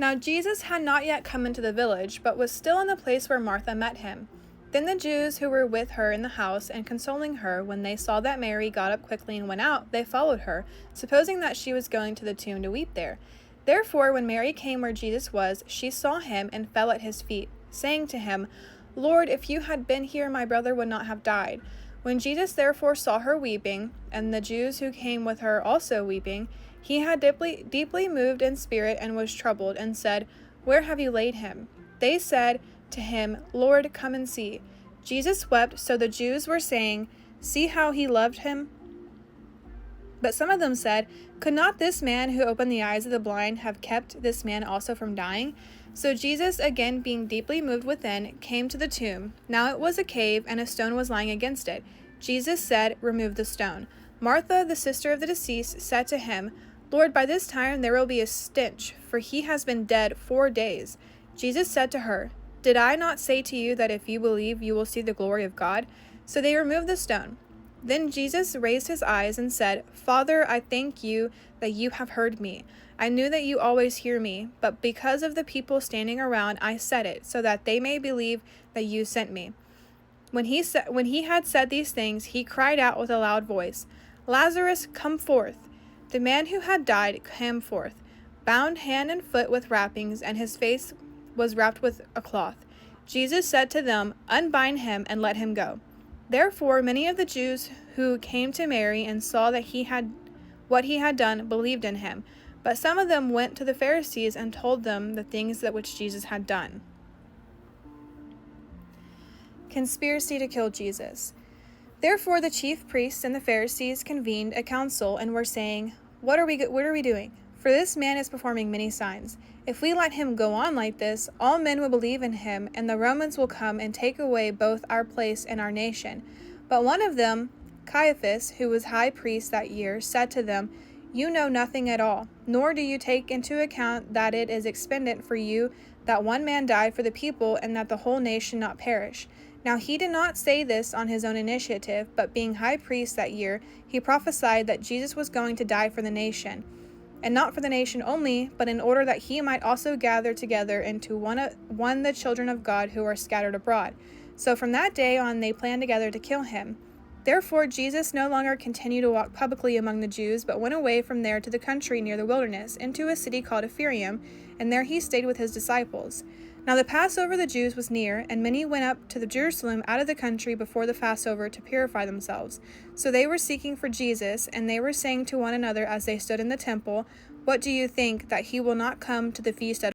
Now Jesus had not yet come into the village, but was still in the place where Martha met him. Then the Jews who were with her in the house and consoling her, when they saw that Mary got up quickly and went out, they followed her, supposing that she was going to the tomb to weep there. Therefore, when Mary came where Jesus was, she saw him and fell at his feet, saying to him, Lord, if you had been here, my brother would not have died. When Jesus therefore saw her weeping, and the Jews who came with her also weeping, he had deeply moved in spirit and was troubled, and said, Where have you laid him? They said to him, Lord, come and see. Jesus wept, so the Jews were saying, See how he loved him? But some of them said, Could not this man who opened the eyes of the blind have kept this man also from dying? So Jesus, again being deeply moved within, came to the tomb. Now it was a cave, and a stone was lying against it. Jesus said, Remove the stone. Martha, the sister of the deceased, said to him, Lord, by this time there will be a stench, for he has been dead 4 days. Jesus said to her, Did I not say to you that if you believe, you will see the glory of God? So they removed the stone. Then Jesus raised his eyes and said, Father, I thank you that you have heard me. I knew that you always hear me, but because of the people standing around, I said it, so that they may believe that you sent me. When he had said these things, he cried out with a loud voice, Lazarus, come forth. The man who had died came forth, bound hand and foot with wrappings, and his face was wrapped with a cloth. Jesus said to them, Unbind him and let him go. Therefore many of the Jews who came to Mary and saw that what he had done believed in him. But some of them went to the Pharisees and told them the things that which Jesus had done. Conspiracy to kill Jesus. Therefore the chief priests and the Pharisees convened a council and were saying, What are we doing? For this man is performing many signs. If we let him go on like this, all men will believe in him, and the Romans will come and take away both our place and our nation. But one of them, Caiaphas, who was high priest that year, said to them, You know nothing at all, nor do you take into account that it is expedient for you that one man die for the people, and that the whole nation not perish. Now he did not say this on his own initiative, but being high priest that year, he prophesied that Jesus was going to die for the nation. And not for the nation only, but in order that he might also gather together into one the children of God who are scattered abroad. So from that day on they planned together to kill him. Therefore Jesus no longer continued to walk publicly among the Jews, but went away from there to the country near the wilderness, into a city called Ephraim, and there he stayed with his disciples. Now the Passover of the Jews was near, and many went up to Jerusalem out of the country before the Passover to purify themselves. So they were seeking for Jesus, and they were saying to one another as they stood in the temple, What do you think, that he will not come to the feast at